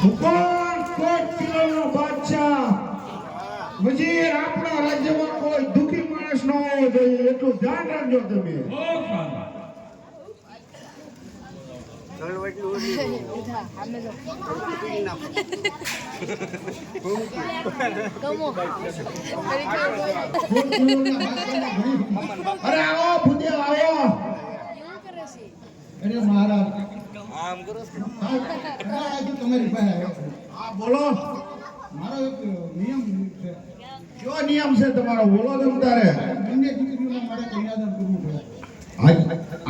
કોટ કિલોનો બાદશાહ વજીર આપણા રાજ્યમાં કોઈ દુખી માણસ ન હોવો જોઈએ એટલું ધ્યાન રાખજો તમે. અરે આવો ભૂદેવ આવો. અરે મહારાજ આમ કરો તમારી પાસે હા બોલો. મારો એક નિયમ છે. કયો નિયમ છે તમારો? બોલો તમ તારે. બંને દીકરીઓને મારે કન્યાદાન કરવું છે.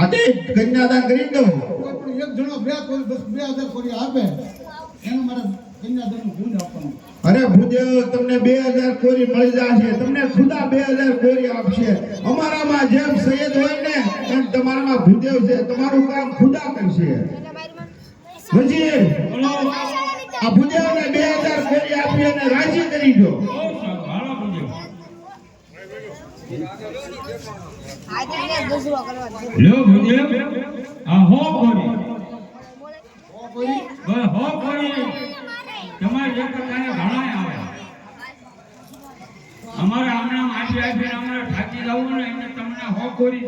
આજે કન્યાદાન કરી દો. કોઈ પણ એક જણો 2000 કોરી આપે એને મારે કન્યાદાનનું ગુણ આપવાનું. અરે ભૂદેવ તમને 2000 કોરી મળી જશે. તમને ખુદા 2000 કોરી આપશે. અમારામાં જેમ સૈયદ હોય ને એમ તમારામાં ભૂદેવ છે. તમારું કામ ખુદા કરશે. વજીર આ ભૂદેવને 2000 કોરી આપી અને રાજી કરી દો. લો ભૂદેવ આ હો કોરી હો કોરી તમારે જે કાને ઘણા આવે અમારે હમણાં માટી આપીને અમારે થાકી જવું ને એટલે તમને હો કોરી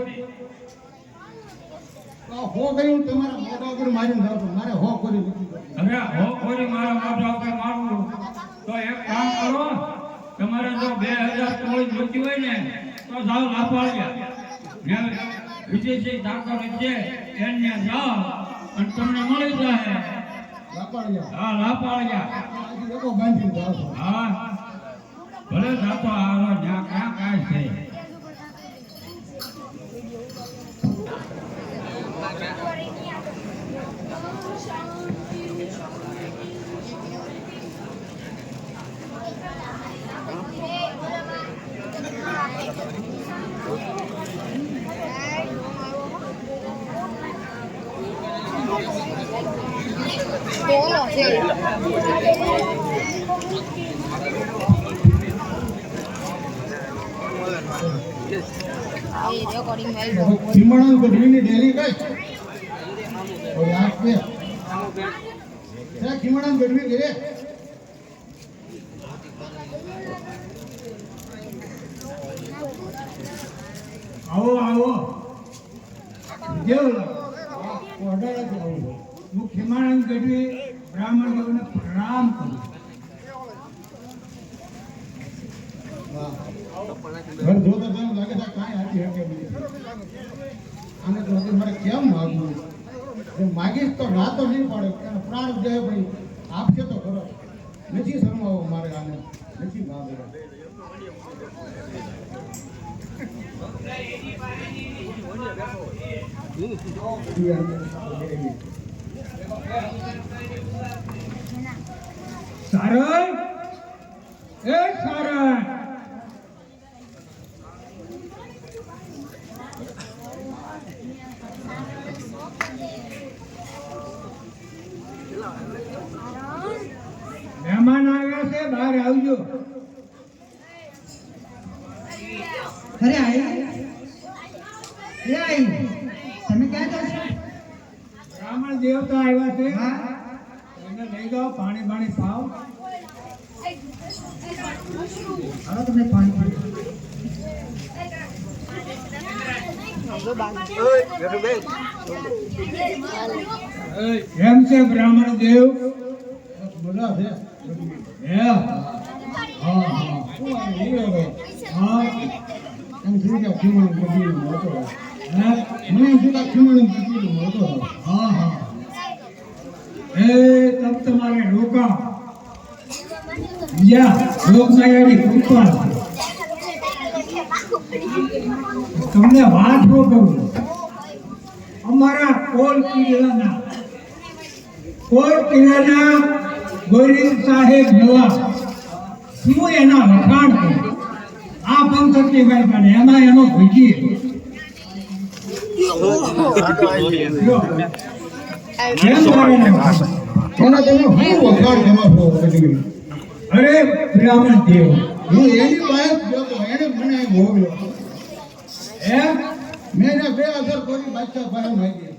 હો કર્યું તમારા મોઢા ઉપર મારીને જાવ છો. મારે હો કરી નથી. હવે હો કોરી મારા મોઢા ઉપર મારવું તો એક કામ કરો તમારે જો 2000 તોડી જોતી હોય ને તો જાવ લાપાળિયા ને વિજયસિંહ ઠાકોર છે એને જાઓ અને તમને મળી જાય. લાપાળિયા હા લાપાળિયા આજે લોકો બાંધીને જાવ છો. હા ભલે જાતો આવો જ્યાં ક્યાં કાંઈ છે. બોલો છે એ રેકોર્ડિંગ મેલ ખીમણન ગઢવીની ડેલી કઈ ઓય આ કે ખીમણન ગઢવી કે આવો આવો જેવું ઓર્ડર આવું હું ખીમાનંદ ગઢવી બ્રાહ્મણ દેવને પ્રણામ કરું. ઘર જોતા તેમ લાગે છે કાંઈ હાથી હકે નહીં. આને તો હજી મારે કેમ માગવું? જો માગીશ તો રાતો નહીં પડે એનો પ્રાણ જાય ભાઈ આપશે તો ખરો. નથી શરમાવો મારે આને નથી માગવું. સારણ એ સારણ મહેમાન આવ્યા છે બહાર આવજો. અરે આઈ તમે ક્યાં જાવ છો? બ્રાહ્મણ દેવતા આવ્યા છે. હા એને લઈ જાઓ પાણી પાણી પાવ. હાલો તમને પાણી પીવું. કેમ છે બ્રાહ્મણ દેવ? બધા છે હે હા હા શું આ હીરો છે? હા એમ શું કે ખીમણ ગઢવીનો હતો. હે મને એમ શું કે ખીમણ ગઢવીનો હતો. હા હા એ તબ તમારે રોકા યા લોકમાયાની કૃપા તમને વાત ન કરું. અમારા કોલ કિલ્લાના ગોરી સાહેબ નવા શું એના વખાણ કરે આ પંથકની ભાઈ પણ એમાં એનો ભૂજી એના તમે હું વખાણ જમાવો ગઢવી. અરે બ્રાહ્મણ દેવ હું એની પાસે જ ગયો તો એને મને ભોગવ્યો. એમ મેં એને 2000 કોરી બાદશાહ પાસે માગી.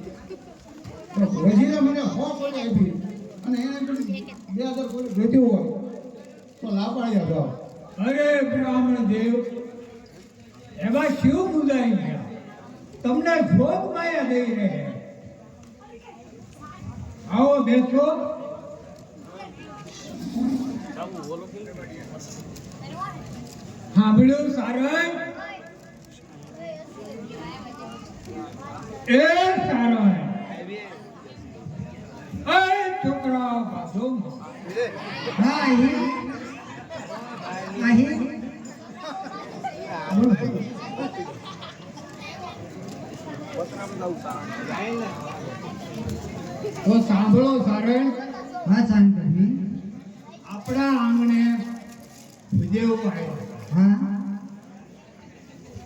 તો વજીરે મને 100 કોરી આપી અને એને કીધું 2000 જોઈતું હોય તો લાપાળિયા જાઓ. અરે બ્રાહ્મણ દેવ એવા શિવ મુદાઈ ગયા તમને જોગ માયા દઈ રહે. આવો બેસો. સાંભળ્યું સારણ? એ સારણ એ છોકરા બાજુ હા અહીં અહીં તો સાંભળો સારણ, હા શાંતિ આપણા આંગણે વિદેવ આવ્યો હા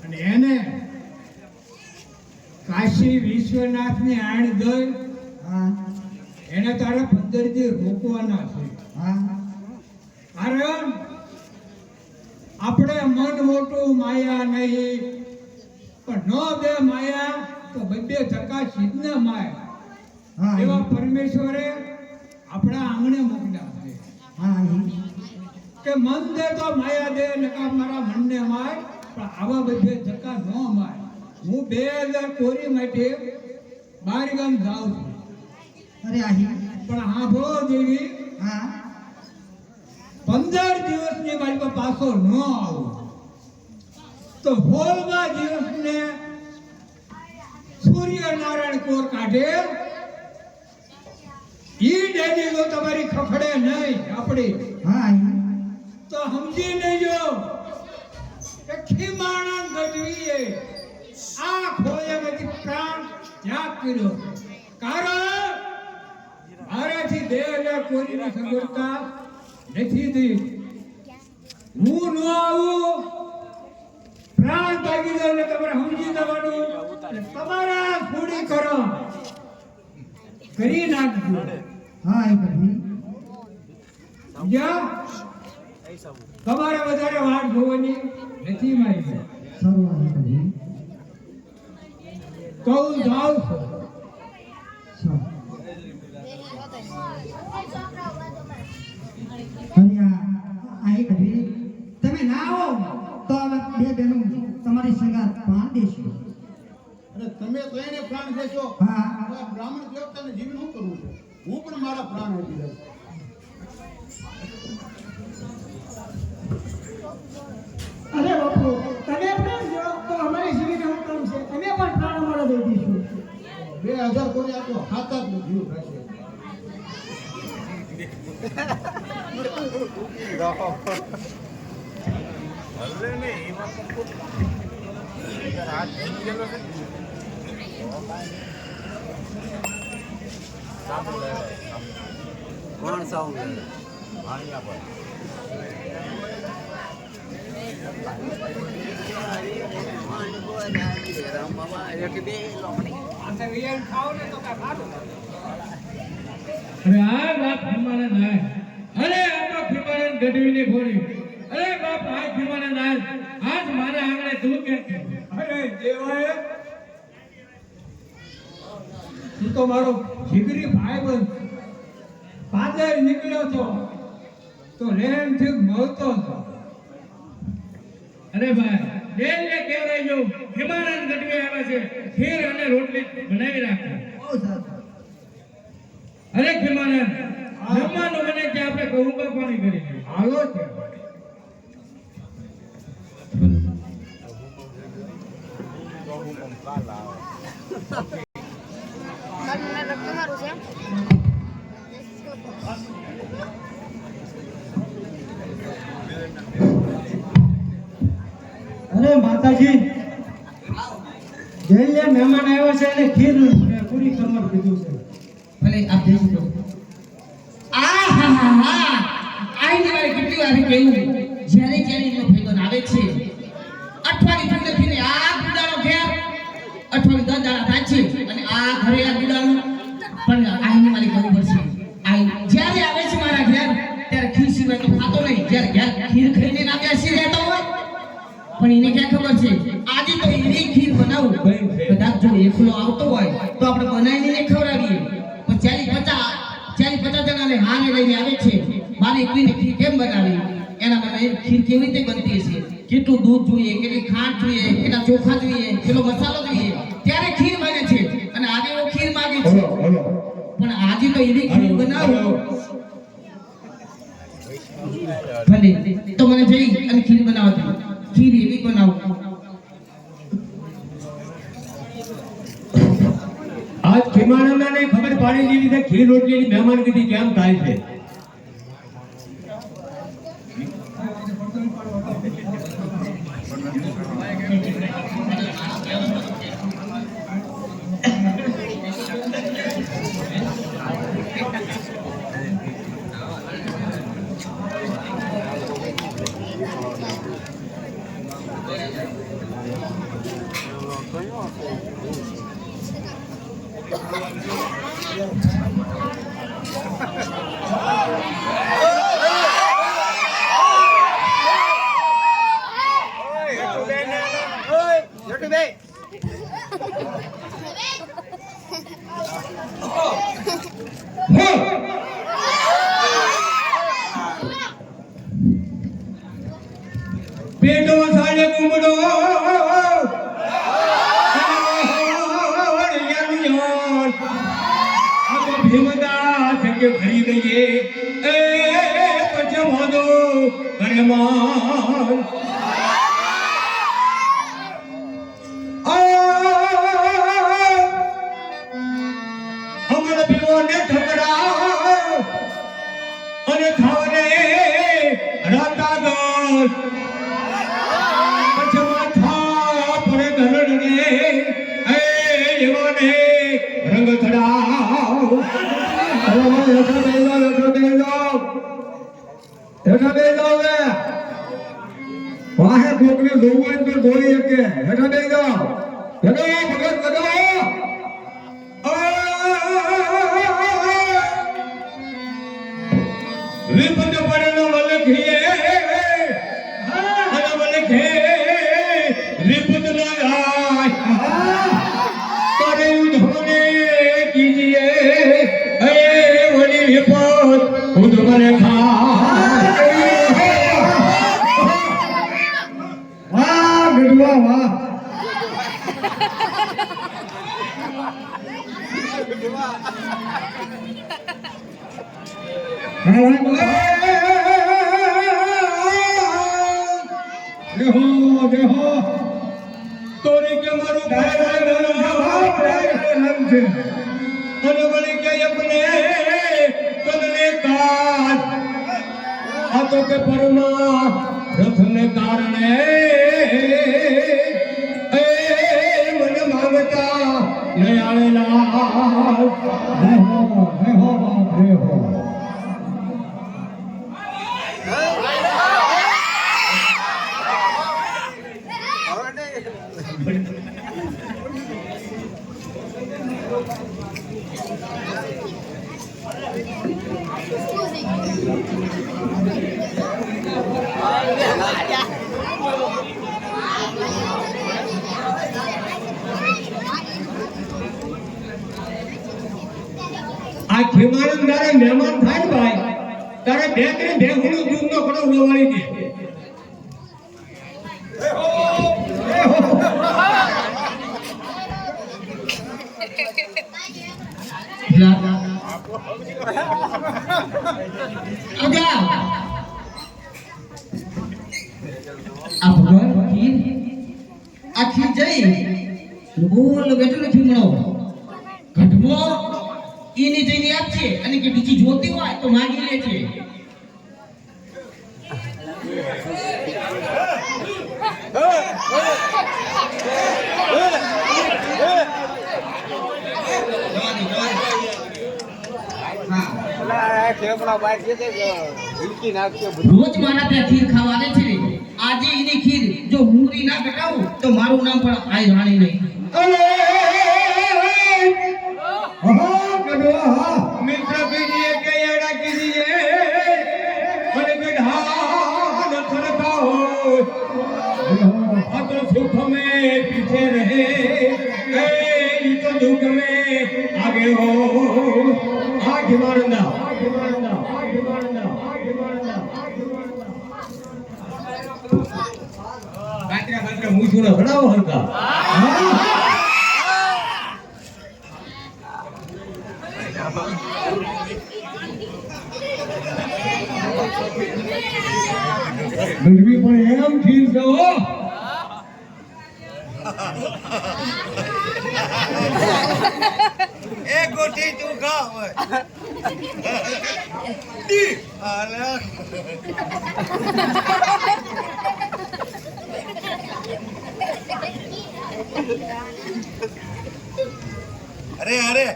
અને એને કાશી વિશ્વનાથની આણ દઈ હા એને તારે 15 દી રોકવાના છે. હા કારણ આપણે મન મોટું માયા નહીં પણ ન બે માયા તો બબ્બે ધક્કા સિદ્ધ માય હા એવા પરમેશ્વરે આપણા આંગણે મોકલ્યા છે હા અહીં કે મન દે તો માયા દે નકા મારા મનને માય પણ આવા બધે ધક્કા ન માય. હું 2000 કોરી માટે બાર ગામ જાઉં છું અરે અહીં પણ સાંભળો દેવી હા 15 દિવસની મારી પાસે પાછો ન આવું તો 16મા દિવસને સૂર્યનારાયણ કોર કાઢે ઈ ડેડી જો તમારી ખખડે નહીં આપણી હા અહીં તો સમજી લેજો કે ખીમાણા ગજવીએ આ ખોયામાંથી પ્રાણ ત્યાગ કર્યો. કારણ મારાથી 2000 કોરીની સગવડતા નથી થઈ. હું ન આવું પ્રાણ ત્યાગી દો એટલે તમારે સમજી જવાનું અને તમારા થોડી કરો કરી નાખજો. હા અહીં કરી સમજ્યા? તમારે વધારે વાત જોવાની નથી મારી. સર્વ અહીં કરી કહું જાઉં છું. સર અને અહીં કરી તમે ના આવો તો અમે બે બહેનો તમારી સંગાત પાણ દેશું. અને તમે તો એને પ્રાણ દેશો. હા. તો આ બ્રાહ્મણ દેવતાને જીવન શું કરવું છે? હું પણ મારા પ્રાણ આપી દઉં. અરે બાપુ તમે પ્રાણ દો તો અમારી જીવીને હું કામ છે. તમે પણ પ્રાણ અમારો દઈ દઈશું. 2000 કોરી આપો ખાતા જ જીવ થશે. કોણ સાઉન્ડ આ તો વિયન ખાવ ને તો કાંઈ ખાધું. અરે આ બાપ ખીમાને નાય. અરે આ તો ખીમાને ગઢવીની ઘોડી. અરે બાપ આ ખીમાને નાય. આજ મારા આંગણે તું કે અરે દેવાએ તું તો મારો જીગરી ભાઈબંધ પાદર નીકળ્યો છો તો લેન થી મળતો હતો. અરે ભાઈ બેનને કહેવાય ખીમાને ગઢવી આવે છે. ખીર અને રોટલી બનાવી રાખો. બહુ સારું. અરે ખીમાને જમવાનું બને છે આપણે કહું પાણી કરી હાલો છે તમારું છે અરે માતાજી જઈને મહેમાન આવ્યો છે અને ખીર પૂરી તમારું કીધું છે. ભલે આપ જઈ શકો. આહાહાહા! આઈને મારે કેટલી વાર કહ્યું, જ્યારે એનો ભેગો આવે છે અઠવાડિયું થી લખીને આ ગુડાનો ઘેર અઠવાડિયું 10 દાડા થાય છે અને આ ઘરે આ ગુડાનો પણ આઈને મારી ગયું પડશે. આઈ જ્યારે આવે છે મારા ઘેર ત્યારે ખીર સિવાય તો ખાતો નહીં. જ્યારે ઘેર ખીર ખાઈને ના બેસી રહેતો હોય પણ એને ક્યાં ખબર છે આજે તો એની ખીર બનાવું. કદાચ જો એકલો આવતો હોય તો આપણે બનાવીને ખવડાવીએ. પણ 40-50 જણાને હારે લઈને આવે છે મારી એકલીને ખીર કેમ બનાવી એના માટે ખીર કેવી રીતે બનતી હશે, કેટલું દૂધ જોઈએ, કેટલી ખાંડ જોઈએ, કેટલા ચોખા જોઈએ, કેટલો મસાલો જોઈએ, ત્યારે ખીર બને છે. અને આજે એવો ખીર માંગે છે, પણ આજે તો એવી ખીર બનાવો ભલે તો મને જઈ અને ખીર બનાવવા દો. ખીર એવી બનાવો. આજ ખીમાણોને ખબર પાડી દીધી છે ખીર રોટલીની મહેમાનગતિ કેમ થાય છે. પેટો સાડે કુમડો ભીમદા થકે ભરી ગઈએ એ પચવાદો ઘરમાં અમર પીઓને ઠકડા અને ખાવને રાતાગર પચવા થા પડે ગરડને એ એવાને રંગ ચડાવ. વાહે કોકને જોવું હોય તો જોઈ શકે. હેઠા બેસી જાઓ. ભગત લગાવો. વિપદ પડેલો વલખીએ અને વલખે વિપદ ન આય કરે ઉધોને કીજીએ એ વળી વિપદ ખુદ મને વાહ ગઢવા વાહ. દેહો તોરી કે મારું અને વળી કે अपने કદને કાજ આ તો કે પरमा રથને કારણે એ મને માંગતા ન આવેલા. દેહો દેહો આ ખીમાણન તારે મહેમાન થાય ને ભાઈ તારે બે ત્રણ ભેગું દૂધનો કડો ઉલવાળી દે. આ ભગવાન ખીર આ ખીર જઈ બોલ બેઠો નથી મળો ઘટમો ઈને જઈને આપશે અને કે બીજી જોતી હોય તો માંગી લે છે. રોજ મારા ત્યાં ખીર ખાવા આવે છે. આજે એની ખીર જો મુંગરી ના કટાવું તો મારું નામ પણ આઈ રાણી નહીં. મિત્ર કીજીએ કે એડા કીજીએ અને ગઢા ન થરકાઓ આ તો સુખ में पीछे रहे ए तो दुख में आगे हो. आ खिमारंदा મૂછું ભણાવો હરકા ગરમી પણ એમ ફીલ છે હો એક ગોઠી તું ખા હોય અરે અરે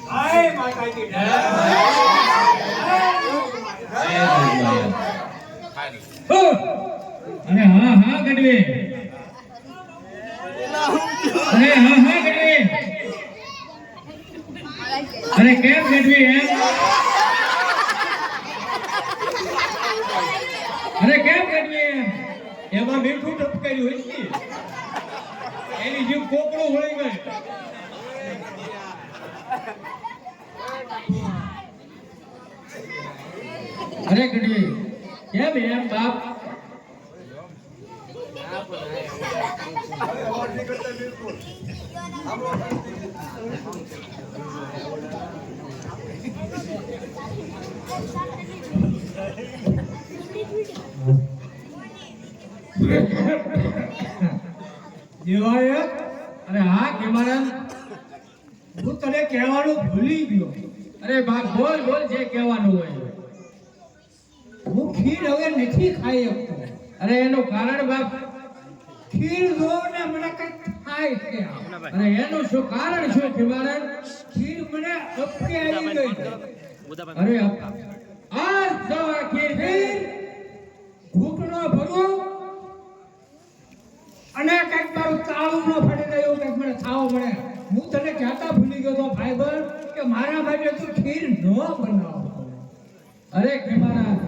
હાય માતાજી જય. અરે હા હા ગઢવી અરે હા હા ગઢવી અરે કેમ ગઢવી એમ અરે કેમ ગઢવી એમ એમાં મીઠું ટપકાયું હોય છે એની જીવ કોકડું વળી ગઈ. અરે ગઢવી કેમ એમ બાપ દેવાયત અરે હા કેમારામ હું તને કહેવાનું ભૂલી ગયો. અરે બાપ બોલ બોલ જે કહેવાનું હોય હું ખીર હવે નથી ખાઈ શકતો. અરે એનું કારણ બાપ ખીર જોઈને મને કંઈક થાય છે. અરે એનું શું કારણ શું કેમારામ ખીર મને અપકે આવી ગઈ. અરે આ સવાર ખીર ખીર ઘૂંટણો ભરું અને કંઈક મારું તાળું ન ફાટી જાય એવું કંઈક મને થાવ મળે. હું તને કહેતા ભૂલી ગયો તો ફાઈબર કે મારા માટે તું ખીર ન બનાવ. અરે કેમારામ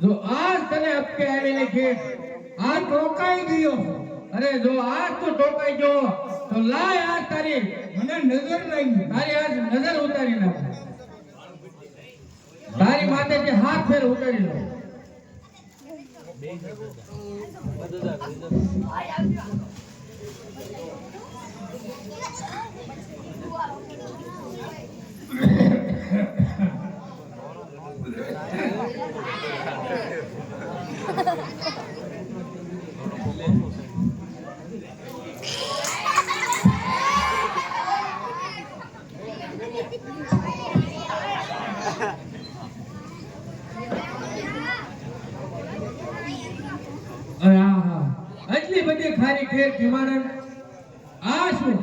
જો આજ તને અપકે આવીને ખીર આ ટોકાઈ ગયો. અરે જો આજ તું ટોકાઈ ગયો તો લાય આજ તારી મને નજર લાગી. તારી આજ નજર ઉતારી નાખ તારી માથેથી હાથ ફેર ઉતારી લો અરે હા આટલી બધી ખારી ખેર કેમારામ આ શું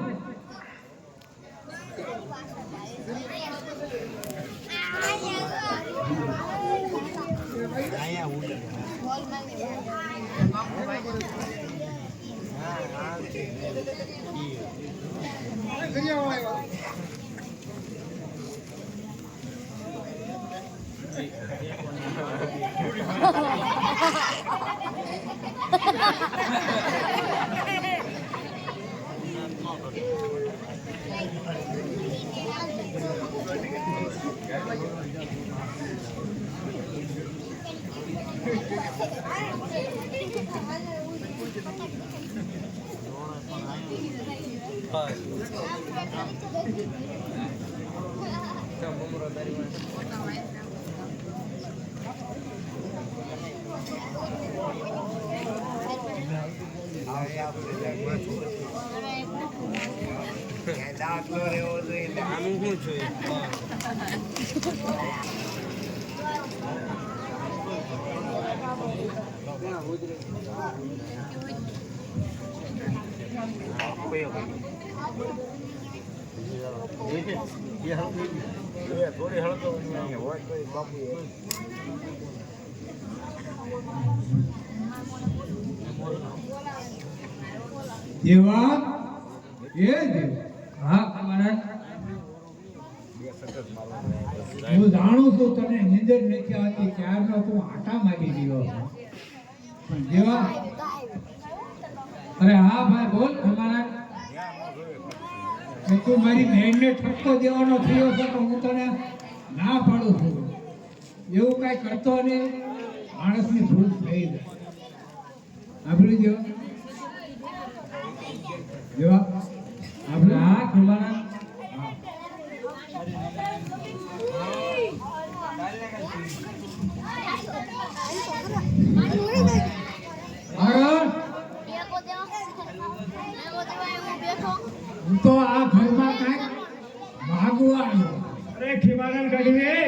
દાખલો રહેવો જોઈએ આનું શું જોઈએ થોડી હળતો હોય તો બાપુ દેવા એ દેવ હા કેમારામ હું જાણું છું તને નીંદર નથી આવતી ત્યારનો તું આટા મારી રહ્યો છે. પણ દેવા અરે હા ભાઈ બોલ કેમારામ કે તું મારી બહેનને ઠપકો દેવાનો થયો છે તો હું તને ના પાડું છું. એવું કાંઈ કરતો નહીં, માણસની ભૂલ થઈ જાય. સાંભળી ગયો જેવા આપણે હા ખુલ્લાના હું તો આ ઘરમાં કાંઈક ભાગવા આવ્યો. અરે ખીમાનંદ ગઢવી,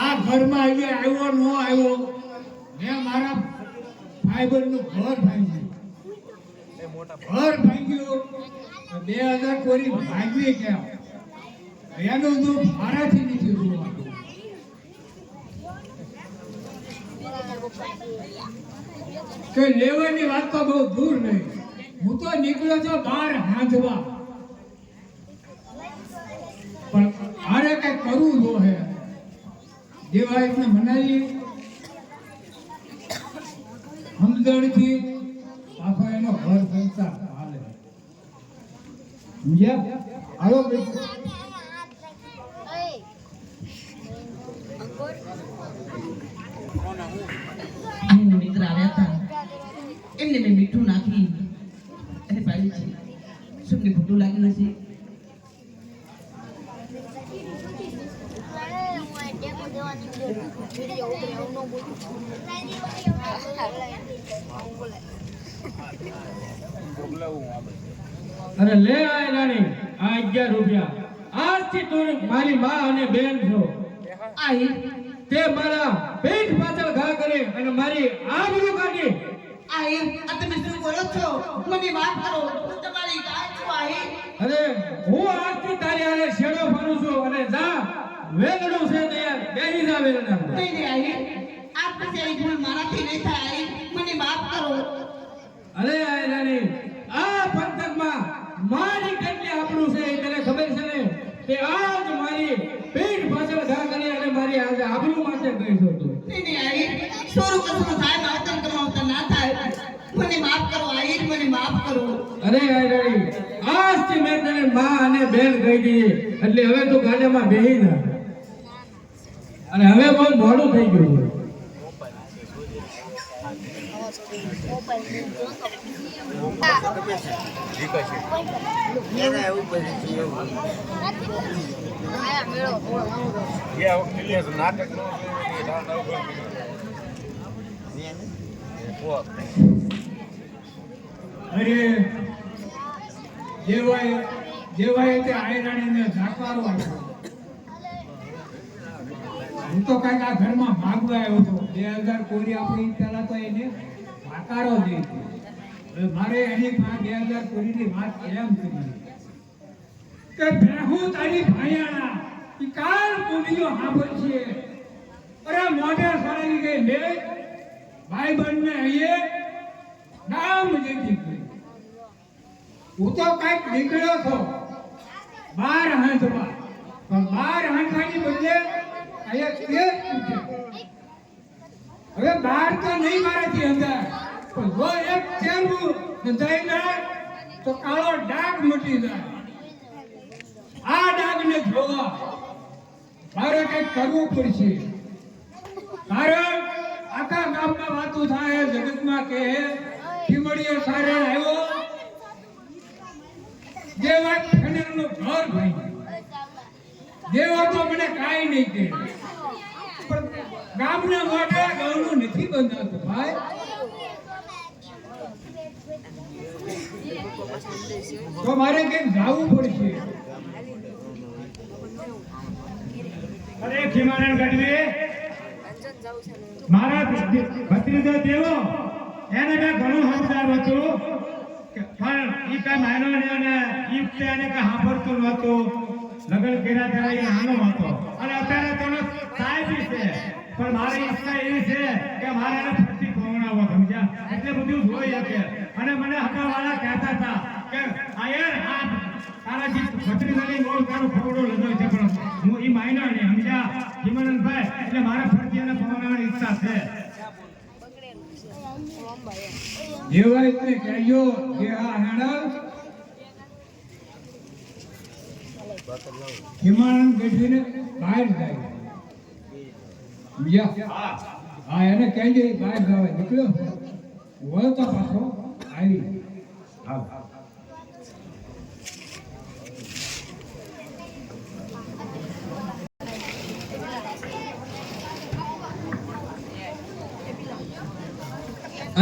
આ ઘરમાં અહીંયા આવ્યો ન આવ્યો, મેં મારા ભાઈબંધનું ઘર ભાંગ્યું. ઘર ભાંગ્યું 2000 કોરી ભાગવી કેમ? એનું દુઃખ મારાથી નથી જોવાનું. કે લેવાની વાત તો બહુ દૂર નહીં, હું તો નીકળ્યો છો બહાર હાંધવા, પણ મારે કઈ કરવું જો હે. જેવા એને મનાવી સમજણથી પાછો એનો ઘર સંસાર હાલે. સમજ્યા? હાલો ભાઈ. એના મિત્ર આવ્યા હતા, એમને મેં મીઠું નાખી અને પાડી છે. શું ખોટું લાગ્યું હશે? અરે લે આ રાણી, આ 11 રૂપિયા. આજથી તું મારી માં અને બેન છો. આઈ તે મારા પેટ પાછળ ઘા કરે અને મારી આબરૂ કાઢી. આઈ આ તમે શું બોલો છો? મને માફ કરો, હું તમારી ગાય છું. આઈ અરે હું આજથી તારી હારે શેડો ફરું છું અને જા વેલડું છે તે બેહી જા વેલડા પર. નહીં નહીં આઈ, આ પછી આવી ભૂલ મારાથી નહીં થાય. આઈ મને માફ કરો. અરે આ રાણી, આ પંથકમાં મારી કેટલી આબરૂ છે એ તને ખબર છે ને? તે આજ મારી પેટ પાછળ ઘા કરી અને મારી આજે આબરૂ માટે કહી છો તું. નહીં નહીં આઈ, સોરું કસમ થાય માવતર કમાવતર ના થાય. મને માફ કરો આઈ, મને માફ કરો. અરે આ રાણી, આજથી મેં તને માં અને બેન કહી દીધી, એટલે હવે તું ગાડામાં બેહી જા. અને હવે બહુ મોડું થઈ ગયું છે. અરે જેવાય તે આયરાણીને ઝાકારો આપ્યો. હું તો કાંઈક આ ઘરમાં ભાગવા આવ્યો હતો. 2000 કોરી આપી પહેલા તો એને ઝાકારો દઈ દીધો. હવે મારે એની પાસે 2000 કોરીની વાત કેમ કરી કે બેહું તારી ભાયાણા ઈ કાલ પુનિયો સાંભળશે. અરે મોઢે સળાવી ગઈ લે ભાઈ બંને અહીંયા નામ જેથી ગઈ. હું તો કાંઈક નીકળ્યો હતો બાર હાંધવા, પણ બાર હાંધવાની બદલે અહીંયા કેસ પૂછ્યા. હવે બાર તો નહીં મારાથી અંધાર, પણ જો એક ચેરવું નંધાઈ જાય તો કાળો ડાઘ મટી જાય. આ ડાઘને જોવા મારે કંઈક કરવું પડશે. કારણ આખા ગામમાં વાતો થાય, જગતમાં કહે ખીમડીએ સારે આવ્યો જેવા ફેનરનું ઘર ભાઈ જેવા તો મને કાંઈ નહીં કહે, પણ ગામના માટે ગૌનું નથી બંધાતું ભાઈ. તો મારે કંઈક જવું પડશે. અરે ખીમાનંદ ગઢવી, મારા ભત્રીજો દેવો એને મેં ઘણું સમજાવ્યું હતું, પણ ઈ કઈ માયનો ને ઈ તે એને કઈ સાંભળતું નહોતું. લગ્ન કર્યા ત્યારે એ નાનો હતો અને અત્યારે તેનો સાહેબી છે, પણ મારી ઈચ્છા એવી છે કે મારે એને ફરતી પહોંચાડવો. સમજ્યા? એટલે બધું જોઈ શકે. અને મને હકાવાળા કહેતા હતા કે આયર આ તારા જે ભત્રીજાની મોળ તારું ફોડો લગાવ છે, પણ હું ઈ માયનો ને. સમજ્યા ખીમાનંદભાઈ? એટલે મારા ફરતી એને પહોંચાડવાની ઈચ્છા છે. જેવા એટલે કહેજો કે આ હેડલ ખીમાણન ગઢવીને બહાર જાય સમજ્યા? હા એને કહેજે બહાર જવા નીકળ્યો વળતો પાછો આવી આવ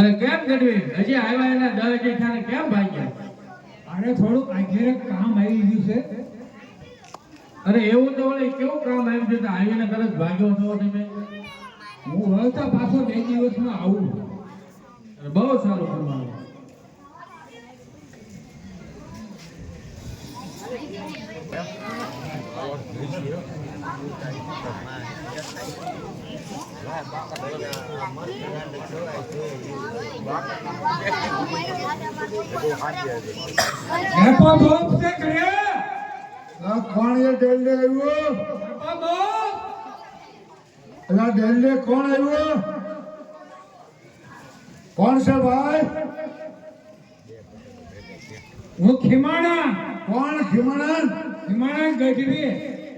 અરે કેમ ગઢવી હજી આવ્યા એના દસ જેઠાને કેમ ભાગ્યા? અરે થોડું આઘેરે કામ આવી ગયું છે. અરે એવું તો વળી કેવું કામ આવ્યું છે તો આવીને તરત ભાગ્યો છો તમે? હું વળતા પાછો 2 દિવસમાં આવું. અરે બહુ સારું કરવાનું. નેપો બોપ છે કરે કોણ એ ડેલ્લે આવ્યો? નેપો બોપ એલા ડેલ્લે કોણ આવ્યો? કોણ છે ભાઈ? હું ખીમાણા કોણ ખીમાણન? ખીમાણા ગઢવી.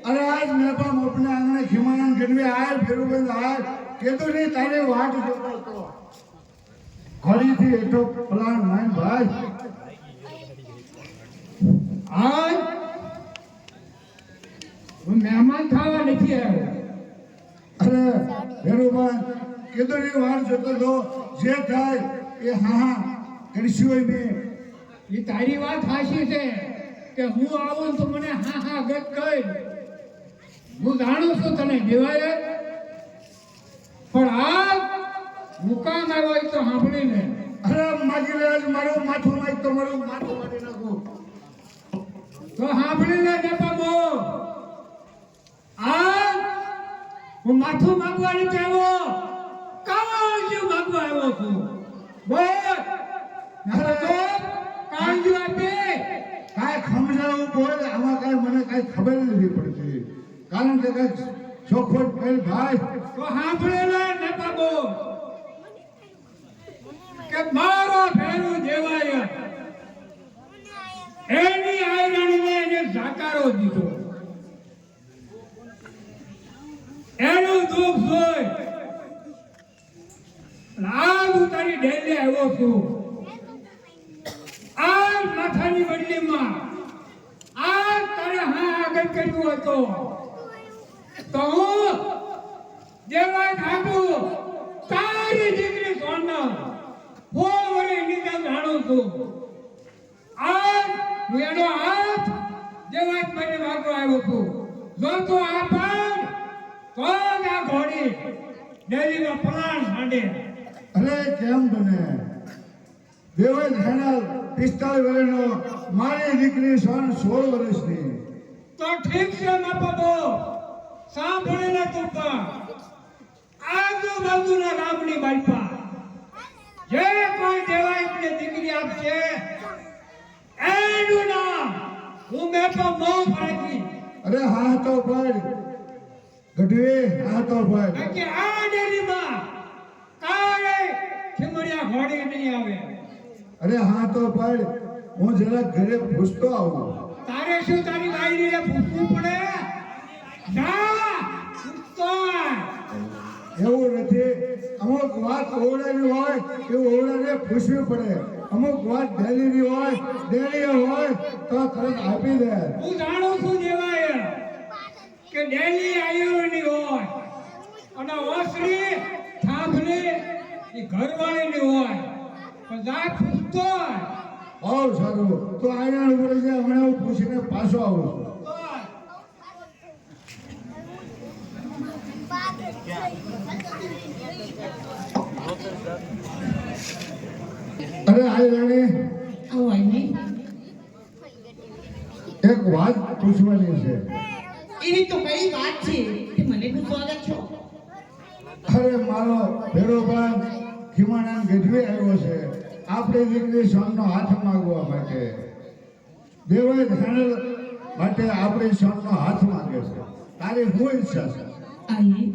અરે આજ મેપા મોપને આંગણે ખીમાણન ગઢવી આય ફેરુબંધ આય કીધું નહીં તારી વાટ જોતો હતો. ફરીથી એટો પ્લાન માન ભાઈ. આજ હું મહેમાન થવા નથી આવ્યો. અરે ફેરુબંધ કીધું નહીં વાટ જોતો હતો. જે થાય એ હા કરશું મેં. એ તારી વાત સાચી છે કે હું આવું તો મને હા હા ગત કહી. હું જાણું છું તને દેવાય પણ આ મુકામ આવ્યો એ તો સાંભળીને અરે માગી લે આજ મારું માથું માગ તો મારું માથું મારી નાખું. તો સાંભળીને નેપાબો આ હું માથું માંગવા નથી આવ્યો. કાળજી માંગવા આવ્યો છું. બોલ નેપાબો કાળજી આપે. કાંઈ સમજાવું બોલ. આમાં કાંઈ મને કાંઈ ખબર નથી પડતી. કારણ કે કાંઈક ચોખવટ કર ભાઈ. તો સાંભળેલા નેપાબો કે મારો ફેરું દેવાય એની આયરણીને એને જાકારો દીધો. એનું દુઃખ જોઈ આજ હું તારી ડેલી આવ્યો છું. આ માથાની વડલીમાં આ તારે હા આગળ કર્યું હતો તો હું દેવા ખાધું તારી દીકરી સોનલ 16 વર્ષ નીચે જાણું છું. આજ હું એનો હાથ દેવાજ મને માગવા આવ્યો છું. જો તું આ પાડ તો જ આ ઘોડી ડેરીનો પ્રાણ માંડે. અરે કેમ બને? દેવાય ખાનાર 45 વર્ષનો મારી દીકરી સન 16 વર્ષની. તો ઠીક છે નેપાબો સાંભળીને તું પણ આજુબાજુના ગામની બાળપા જે કોઈ દેવાયતને દીકરી આપશે એનું નામ હું મેપો મોં રાખી. અરે હા તો પડ ગઢવી, હા તો પડ. કે આ ડેરીમાં કાલે ખીમડિયા ઘોડી નહીં આવે. અરે હા તો પડ. હું જરા ઘરે પૂછતો આવું. તારે શું તારી બાઈડીને પૂછવું પડે? જા પૂછતો આય. એવું નથી. અમુક વાત ઓરડાની હોય એ ઓરડાને પૂછવી પડે. અમુક વાત ડેલીની હોય ડેલી હોય તો તરત આપી દે. હું જાણું છું દેવાય કે ડેલી આયુની હોય અને ઓસરી થાંભલી એ ઘરવાળીની હોય પણ જા પૂછતો હોય. બહુ સારું. તો આયના ઉપર છે હમણાં હું પૂછીને પાછો આવું છું. અરે આય રાણી, આવો આવીને એક વાત પૂછવાની છે. એવી તો કઈ વાત છે કે મને પૂછવા આવ્યા છો? અરે મારો ભેરોબાન ખીમાણાન ગઢવી આવ્યો છે આપણી દીકરી સોનનો હાથ માંગવા માટે. દેવાય ધાણેલ માટે આપણી સોનનો હાથ માંગે છે. તારી શું ઈચ્છા છે? આઈ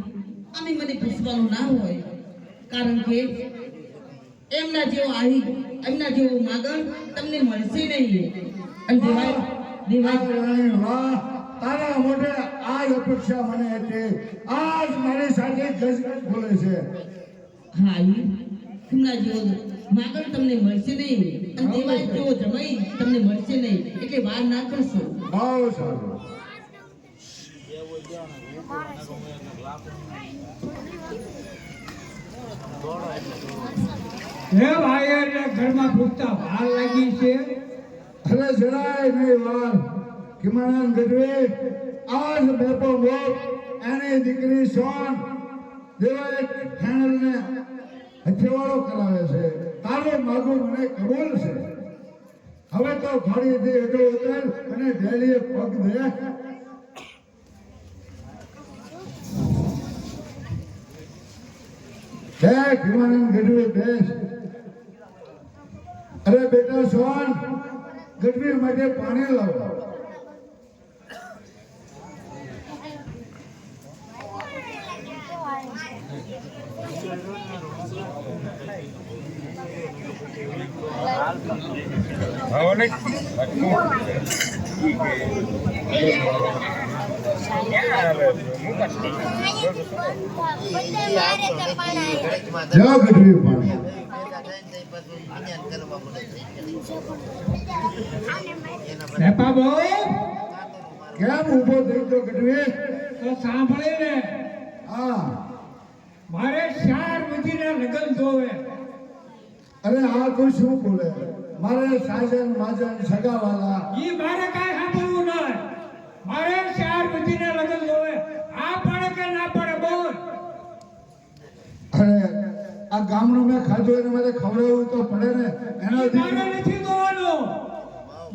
અમે મને પૂછવાનું ના હોય કારણ કે એમના જેવો માગણ તમને મળશે નહીં. અને દેવાય રાણી વાહ, તારા મોઢે આ જ અપેક્ષા મને હતી. આજ મારી સાથે ગજગજ બોલે છે. હા ઈ હમણાં જેવો માગણ તમને મળશે નહીં અને દેવાય જેવો જમાઈ તમને મળશે નહીં એટલે વાર ના કરશો. બહુ સારું. હે ભાઈ ઘરમાં પૂછતા વાર લાગી છે. અરે જરાય નહીં વાર. કિમાનન ગઢવી આજ બેપો મોત એની દીકરી સોન દેવાય ફેનલને હથેવાળો કરાવે છે. તારું માગું મને કબૂલ છે. હવે તો ઘોડીથી હેઠો ઉતર અને ડેલીએ પગ દે. કિમાનન ગઢવી બેસ. અરે બેટા સોન ગઢવી માટે પાણી લાવો. જાઓ ગઢવી પાણી. બેપા બહુ કેમ ઊભો થઈ ગયો ગઢવી? તો સાંભળી ને, હા. મારે 4 વધીના લગ્ન જોવે. અરે આ તું શું બોલે? મારે સાજન માજન સગાવાલા ઈ મારે કાંઈ સાંભળવું નહીં. મારે 4 વધીના લગ્ન જોવે. આ પડે કે ના પડે બોલ. અરે આ ગામનું મેં ખાધું એને મારે ખવડાવવું તો પડે ને. એના મારે નથી જોવાનું.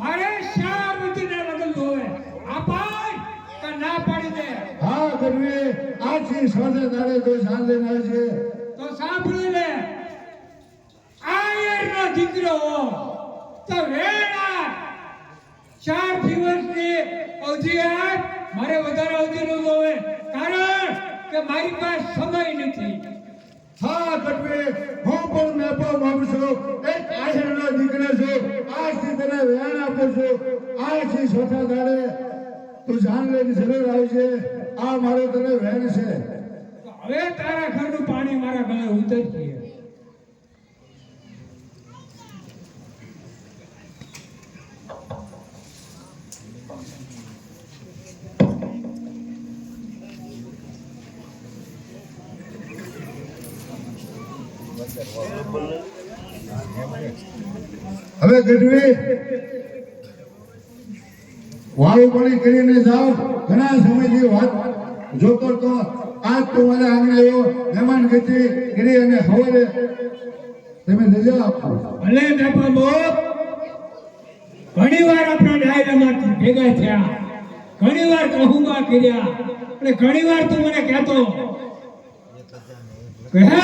મારે 4 વધીના લગ્ન જોવે. આ પાડ કે ના પાડી દે. હા ગઢવી આજથી સોને દાડે તો જાન લઈને આવે છે. તો સાંભળી લે, આયરનો દીકરો તો વેણા 4 દિવસની અવધિ આપ મારે વધારે અવધિનું જોવે. કારણ કે મારી પાસે સમય નથી. હા ગઢવી હું પણ મેપો માગું છું. એક આયરનો દીકરો છું. આજથી તને વેણ આપું છું. આજથી સોથા દાડે તું જાન લઈને જરૂર આવજે. આ મારો તને વેણ છે. તો હવે તારા ઘરનું પાણી મારા ગળે ઉતરશે. હવે ગઢવી વાળું પાણી કરીને જાઓ. ઘણા સમયથી વાત જોતો તો આજ તો મારા આંગણે આવ્યો. મહેમાન ગતિ કરી અને સવારે તમે રજા આપો. ભલે બેપા બોપ, ઘણી વાર આપણા ડાયરામાં ભેગા થયા, ઘણી વાર કહુંબા કર્યા અને ઘણી વાર તું મને કહેતો કે હે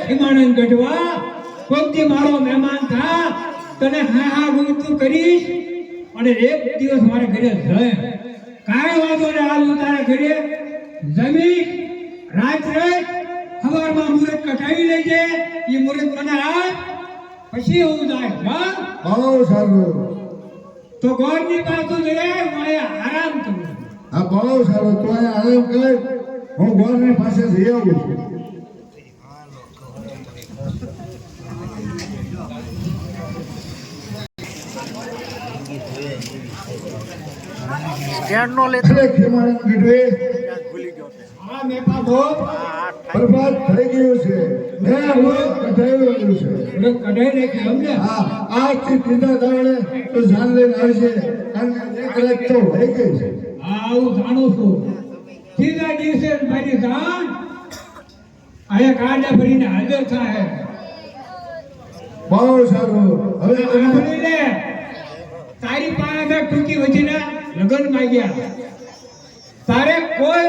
ખીમાનંદ ગઢવા, કોક દી મારો મહેમાન થા, તને હા હા ગુણતું કરીશ અને એક દિવસ મારે ઘરે જાય. કાંઈ વાંધો ને હાલ હું તારા ઘરે જમી રાત્રે સવારમાં મુહૂર્ત કટાવી લેજે. એ મુહૂર્ત મને આપ પછી હું જાય. હા બહુ સારું. તો ગોરની પાછું જઈ મને આરામ કરું. હા બહુ સારું. તું અહીંયા આરામ કર. હું ગોરની પાસે જઈ આવું છું. અરે ખીમાનંદ ગઢવી હા મેપા બોપ, બરબાદ થઈ ગયું છે. મેં હું કઢાવ્યું છે. મને કઢાઈ નાખી સમજે. હા આજથી ત્રીજા દાડે તો જાન લઈને આવશે. કારણ કે એક રાત તો થઈ ગઈ છે. હા હું જાણું છું. ત્રીજા દિવસે મારી જાન અહીંયા કાંડા ભરીને હાજર થાય. બહુ સારું. હવે તમે સાંભળી લે, તારી પાસે ટૂંકી વધીને લગ્ન માંગ્યા. તારે કોઈ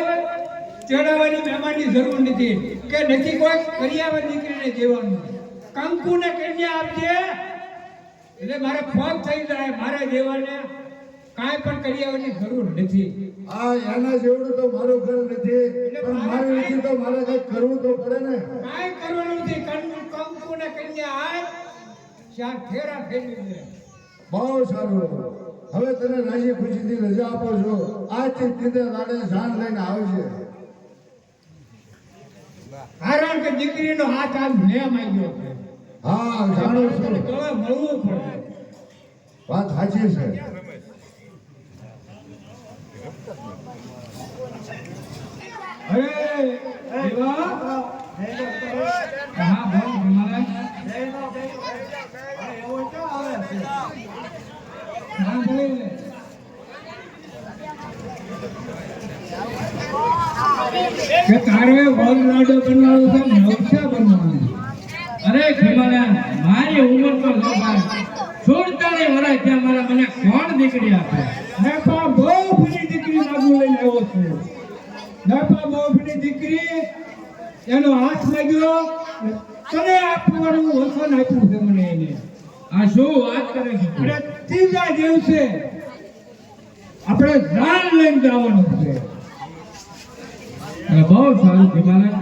ચડાવવાની મહેમાનની જરૂર નથી કે નથી કોઈ કરિયાવર દીકરીને દેવાનું. કંકુને કન્યા આપજે એટલે મારે ફોન થઈ જાય. મારે દેવાને કાંઈ પણ કરિયાવરની જરૂર નથી. આ એના જેવડું તો મારું ઘર નથી. પણ મારે નથી તો મારે કંઈક કરવું તો પડે ને. કાંઈ કરવાનું નથી. કંકુને કન્યા આય 4 ફેરા ફેરવી દે. બહુ સારું. હવે તને રાજી ખુશીથી રજા આપો છો. આજથી તીધે દાડે જાન લઈને આવજે. કારણ કે દીકરીનો હાથ આજ મેં માંગ્યો છે. હા, જાણું છું. તો મળવું પડે. વાત સાચી છે. અરે દેવા હા બોલ મહારાજ હા બોલ કે તારે વન લાડો બનવાનું છે નવસા બનવાનું. અરે ખીમાલાલ, મારી ઉંમર તો જો ભાઈ 47 વર્ષ ત્યાં મારા મને કોણ દીકરી આપે? મેં પણ બહુ બધી દીકરી લાગુ લઈને આવ્યો છું. મેં પણ બહુ બધી દીકરી એનો હાથ લાગ્યો તને આપવાનું વચન આપ્યું છે મને એને. આ શું વાત કરે છે તું? અને ત્રીજા દિવસે આપણે જાન લઈને જવાનું છે. અરે બહુ સારું ખીમાલાલ.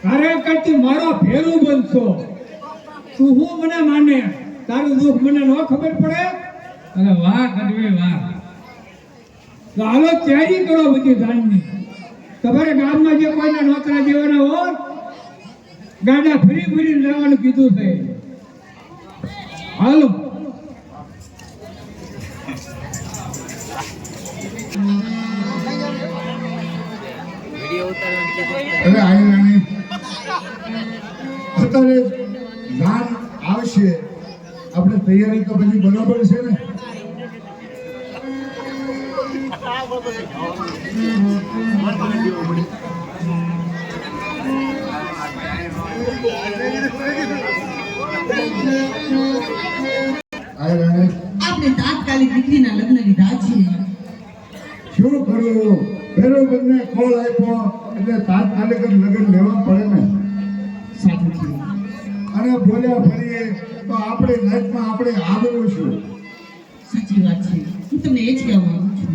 કાર્યકર્તી મારો ભેરું બનશો. તું હું મને માને તારું દુઃખ મને ન ખબર પડે. અરે વાહ ગઢવી વાહ. તો હાલો તૈયારી કરો બધી જાનની. તમારે ગામમાં જે કોઈને નોકરા દેવાના હોય ગાડા ફરી ફરી લેવાનું કીધું છે. હાલો અરે આઈ રાણી, અત્યારે જાન આવશે. આપણે તૈયારી તો બધી બરાબર છે ને? આઈ રાણી, આપણે તાત્કાલિક દીકરીના લગ્ન લીધા છે. શું કરવું? ભેરો બંને કોલ આપ્યો એટલે તાત્કાલિક જ લગ્ન લેવા પડે ને. સાચું છે. અને બોલ્યા ફરીએ તો આપણે નાચમાં આપણે આદરું છું. સાચી વાત છે. હું તમને એ જ કહેવા માંગુ છું.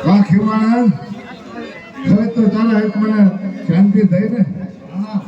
વાહ ખીમાનંદ, હવે તો તારા એક મને શાંતિ થઈ ને? હા,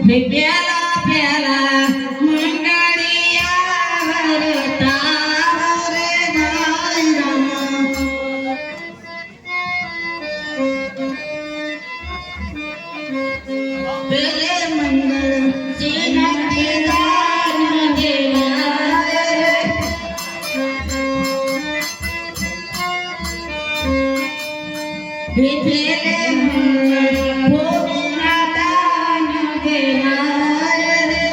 હે પ્યાલા પ્યાલા મંગળિયા વરતા રે ભાઈ રામ. પેલે મંગળ સેના તેરા દેવા રે. હે પેલે મંગળ ભોગના દાન દેવા રે.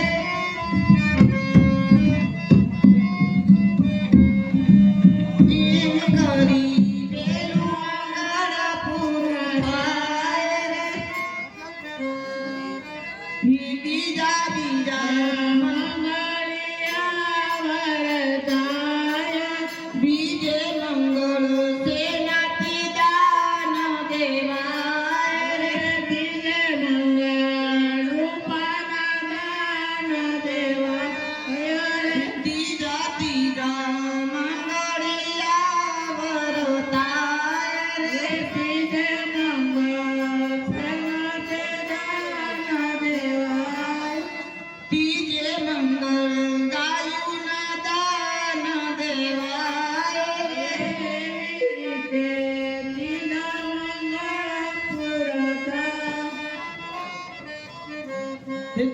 એમ કરી પેલું મંગળ પૂર્ણ થાય રે. બીજા બીજા મંગળિયા વરતાય બીજે મંગળ સેનાથી દાન દેવાય રે. બીજે મંગળ રૂપાના દાન દેવાય રે. ત્રીજા ત્રીજા મંગળિયા વરતાય રે. બીજે મંગળ સેનાથી દાન દેવાય. ત્રીજે મંગળ ગાયુના દાન દેવાય રે. ત્રીજા મંગળ પૂરતા.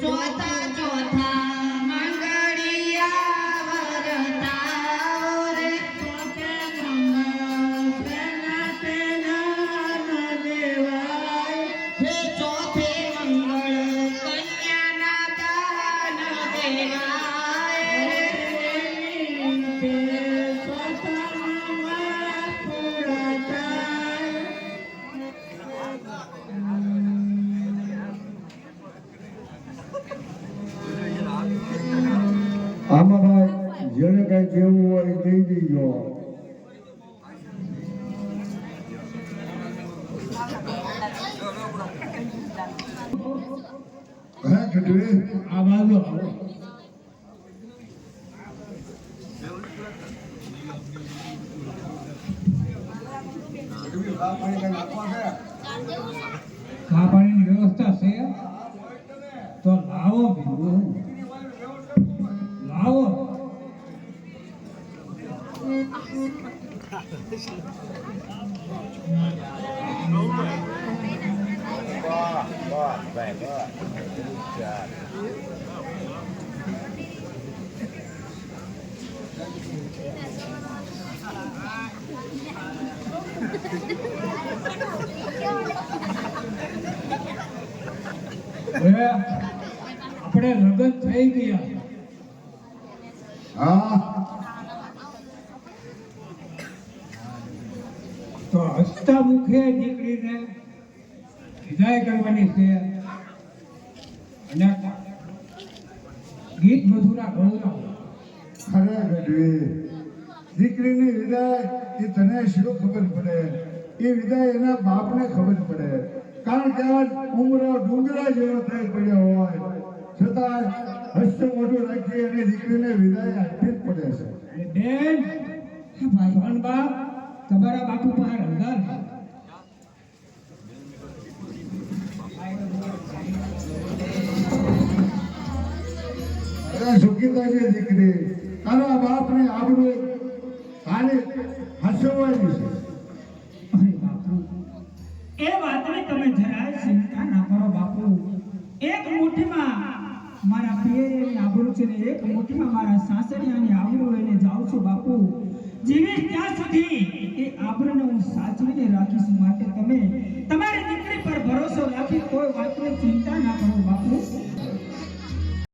ચોથા ચોથા મંગળિયા વરતાઓ રે. ચોથે મંગળ સેનાથે દાન દેવાય. હે ચોથે મંગળ કન્યાના દાન દેવાય રે. કઈ દેવું હોય દઈ દેજો. હે ગઢવી, આ બાજુ આવો. ચા પાણીની વ્યવસ્થા છે તો લાવો ભીવું લાવો. હવે આપણે લગ્ન થઈ ગયા. હા તો હસતા મુખે દીકરીને વિદાય કરવાની છે અને ગીત મધુરા ગૌરવ. ખરે ગઢવી, દીકરીની વિદાય એ તને શું ખબર પડે? એ વિદાય એના બાપને ખબર પડે. કારણ કે આજ ઉમરો ડુંગરા જેવો થઈ પડ્યો હોય છતાં હસ્ત મોઢું રાખી અને દીકરીને વિદાય આપવી જ પડે છે. અને બેન ભણબા તમારા બાપુ પાસે હંગાર અરે સુખીતા છે દીકરી, તારા બાપને આબરૂ હાની હસવાની છે. અરે બાપુ, એ વાતની તમે જરાય ચિંતા ના કરો બાપુ. એક મુઠ્ઠીમાં મારા પિયરની આબરૂ છે ને એક મુઠ્ઠીમાં મારા સાસરિયાની આબરૂ લઈને જાઉં છું બાપુ. જીવીશ ત્યાં સુધી એ આબરૂને હું સાચવીને રાખીશ. માટે તમે તમારી દીકરી પર ભરોસો રાખી કોઈ વાતની ચિંતા